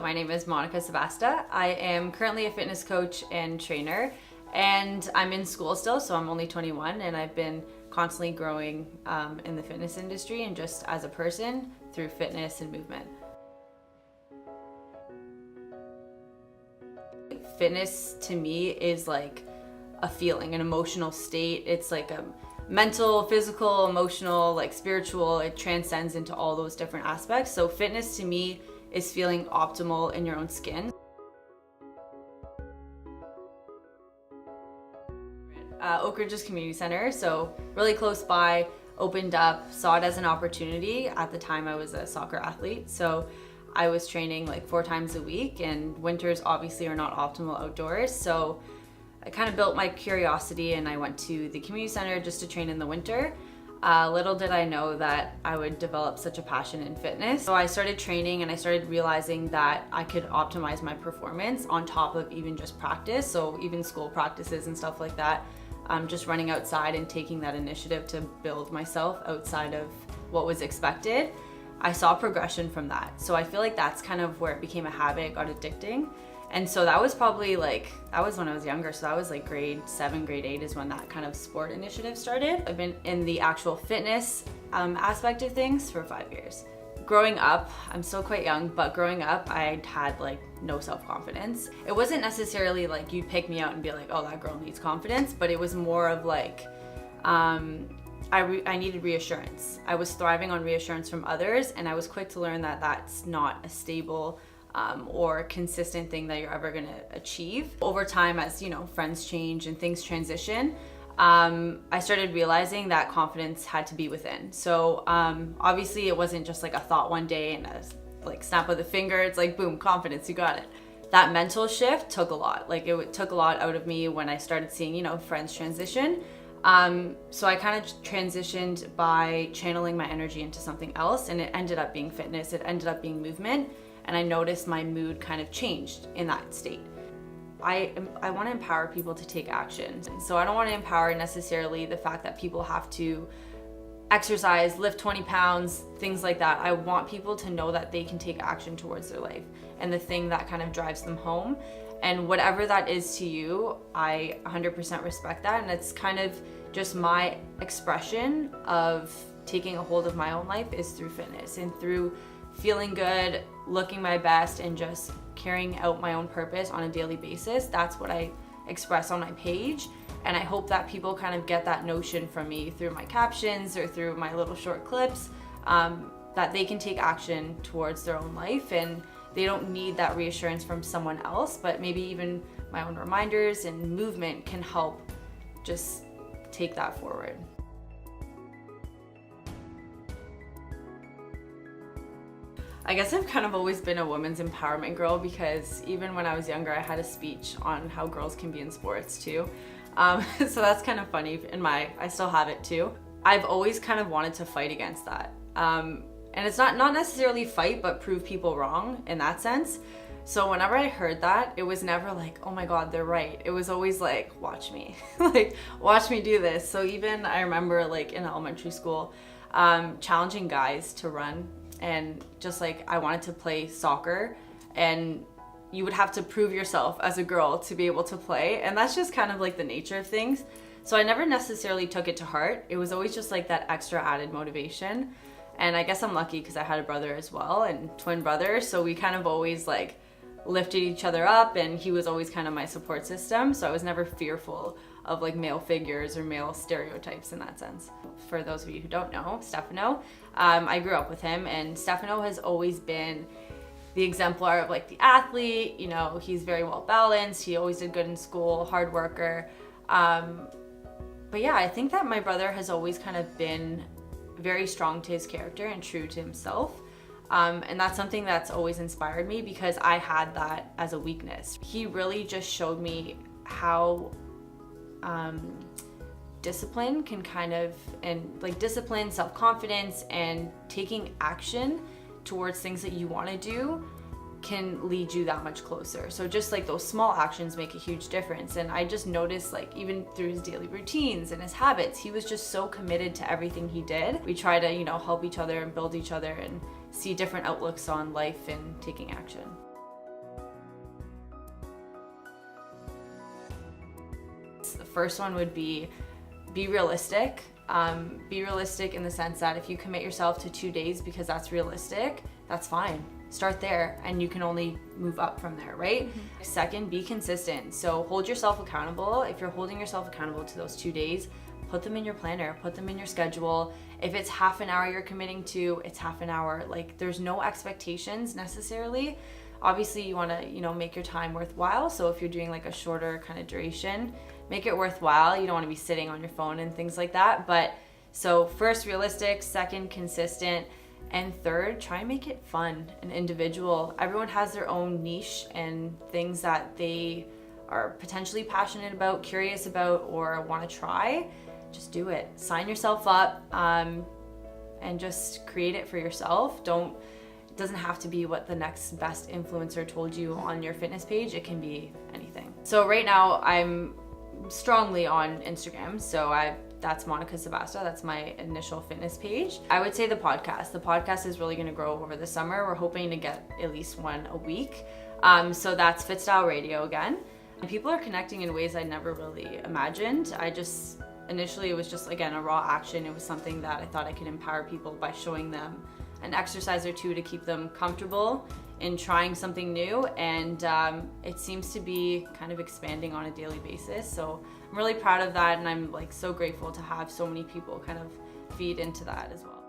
My name is Sebasta. I am currently a fitness coach and trainer, and I'm in school still, so I'm only 21, and I've been constantly growing in the fitness industry and just as a person through fitness and movement. Fitness to me is like a feeling, an emotional state. It's like a mental, physical, emotional, like spiritual. It transcends into all those different aspects. So fitness to me is feeling optimal in your own skin. Oak Ridge's community center, so really close by, opened up, saw it as an opportunity. At the time I was a soccer athlete, so I was training like 4 times a week, and winters obviously are not optimal outdoors, so I kind of built my curiosity and I went to the community center just to train in the winter. Little did I know that I would develop such a passion in fitness. So I started training and I started realizing that I could optimize my performance on top of even just practice. So even school practices and stuff like that, just running outside and taking that initiative to build myself outside of what was expected. I saw progression from that. So I feel like that's kind of where it became a habit, it got addicting. And so that was probably that was when I was younger. So that was like grade 7, grade 8 is when that kind of sport initiative started. I've been in the actual fitness aspect of things for 5 years. Growing up, I'm still quite young, but growing up, I had like no self-confidence. It wasn't necessarily like you'd pick me out and be like, oh, that girl needs confidence, but it was more of like, I needed reassurance. I was thriving on reassurance from others, and I was quick to learn that that's not a stable or consistent thing that you're ever gonna achieve. Over time, as you know, friends change and things transition, I started realizing that confidence had to be within. So obviously it wasn't just like a thought one day and a like snap of the finger, it's like boom, confidence, you got it. That mental shift took a lot. Like it took a lot out of me when I started seeing, you know, friends transition. So I kind of transitioned by channeling my energy into something else, and it ended up being fitness, it ended up being movement. And I noticed my mood kind of changed in that state. I want to empower people to take action. So I don't want to empower necessarily the fact that people have to exercise, lift 20 pounds, things like that. I want people to know that they can take action towards their life and the thing that kind of drives them home. And whatever that is to you, I 100% respect that. And it's kind of just my expression of taking a hold of my own life is through fitness and through feeling good, looking my best, and just carrying out my own purpose on a daily basis. That's what I express on my page, and I hope that people kind of get that notion from me through my captions or through my little short clips, that they can take action towards their own life, and they don't need that reassurance from someone else, but maybe even my own reminders and movement can help just take that forward. I guess I've kind of always been a women's empowerment girl, because even when I was younger, I had a speech on how girls can be in sports too. So that's kind of funny. I still have it too. I've always kind of wanted to fight against that. And it's not necessarily fight, but prove people wrong in that sense. So whenever I heard that, it was never like, oh my God, they're right. It was always like, watch me, like watch me do this. So even I remember like in elementary school, challenging guys to run. And just like I wanted to play soccer, and you would have to prove yourself as a girl to be able to play. And that's just kind of like the nature of things. So I never necessarily took it to heart. It was always just like that extra added motivation. And I guess I'm lucky because I had a brother as well, and twin brothers. So we kind of always like lifted each other up, and he was always kind of my support system. So I was never fearful of like male figures or male stereotypes in that sense. For those of you who don't know, Stefano, I grew up with him, and Stefano has always been the exemplar of like the athlete. You know, he's very well balanced. He always did good in school, hard worker. But yeah, I think that my brother has always kind of been very strong to his character and true to himself. And that's something that's always inspired me, because I had that as a weakness. He really just showed me how discipline can kind of, and like discipline, self-confidence, and taking action towards things that you want to do can lead you that much closer. So just like those small actions make a huge difference. And I just noticed, like, even through his daily routines and his habits, he was just so committed to everything he did. We try to, help each other and build each other and see different outlooks on life and taking action. first one would be realistic. Be realistic in the sense that if you commit yourself to 2 days because that's realistic, that's fine. Start there and you can only move up from there, right? Second, be consistent. So hold yourself accountable. If you're holding yourself accountable to those 2 days, put them in your planner, put them in your schedule. If it's half an hour you're committing to, it's half an hour. Like, there's no expectations necessarily. Obviously you want to, make your time worthwhile. So if you're doing like a shorter kind of duration, make it worthwhile. You don't want to be sitting on your phone and things like that. But so first, realistic. Second, consistent. And third, try and make it fun and individual. Everyone has their own niche and things that they are potentially passionate about, curious about, or want to try. Just do it. Sign yourself up and just create it for yourself. It doesn't have to be what the next best influencer told you on your fitness page. It can be anything. So right now I'm strongly on Instagram. So that's Monica Sebasta. That's my initial fitness page. I would say the podcast. The podcast is really going to grow over the summer. We're hoping to get at least one a week. So that's Fit Style Radio again. And people are connecting in ways I never really imagined. Initially it was just, again, a raw action. It was something that I thought I could empower people by showing them an exercise or two to keep them comfortable in trying something new. And it seems to be kind of expanding on a daily basis. So I'm really proud of that, and I'm like so grateful to have so many people kind of feed into that as well.